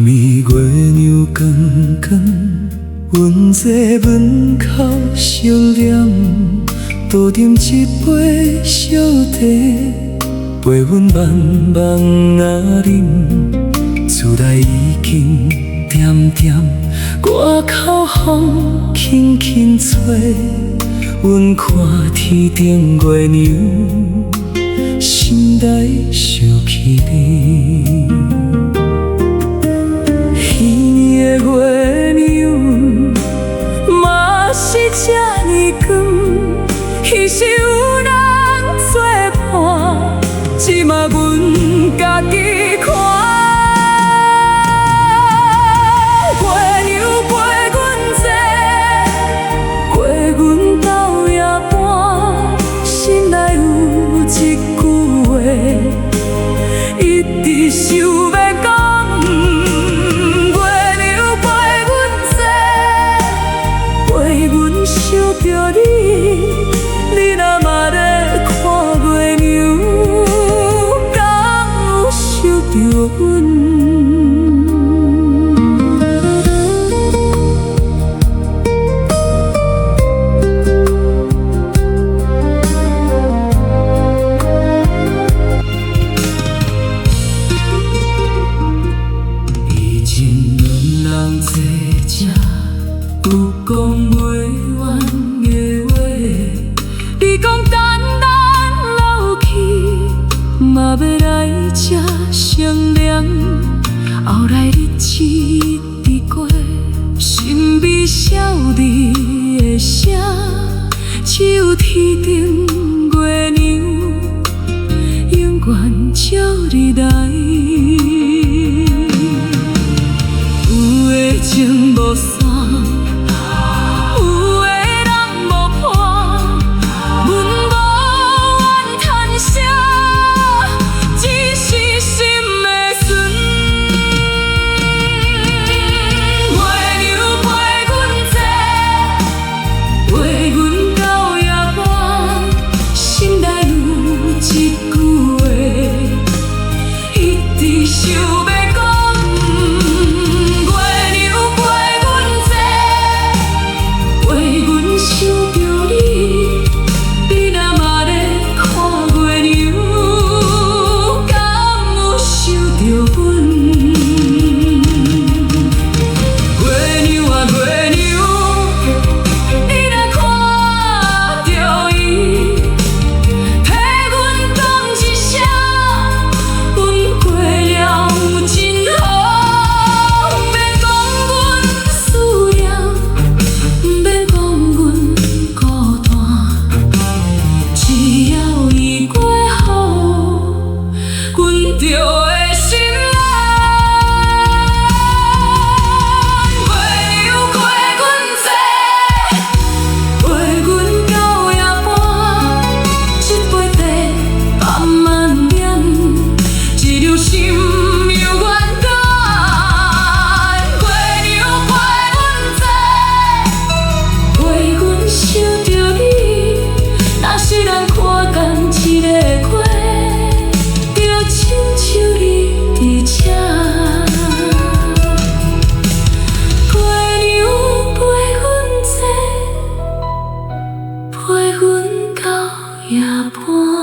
暝月娘光光，阮在门口相念，桌顶一杯烧茶，陪阮慢慢啊饮，厝内已经点点，外口风轻轻吹，阮看天顶月娘，心内想起你。彼年的月娘，嘛是这呢光，彼时有人作伴，只嘛阮家己看。月娘陪阮坐，陪阮到夜半，心内有一句话，一直想要讲。想着你，你若嘛咧看月娘，敢有想着阮？以前两人坐这，有讲袂完的话，你讲等咱老去，嘛要来这相恋。后来日子一直过，心美少女的声，只有天顶月娘永远照你来。有的情无散。陪阮到夜半。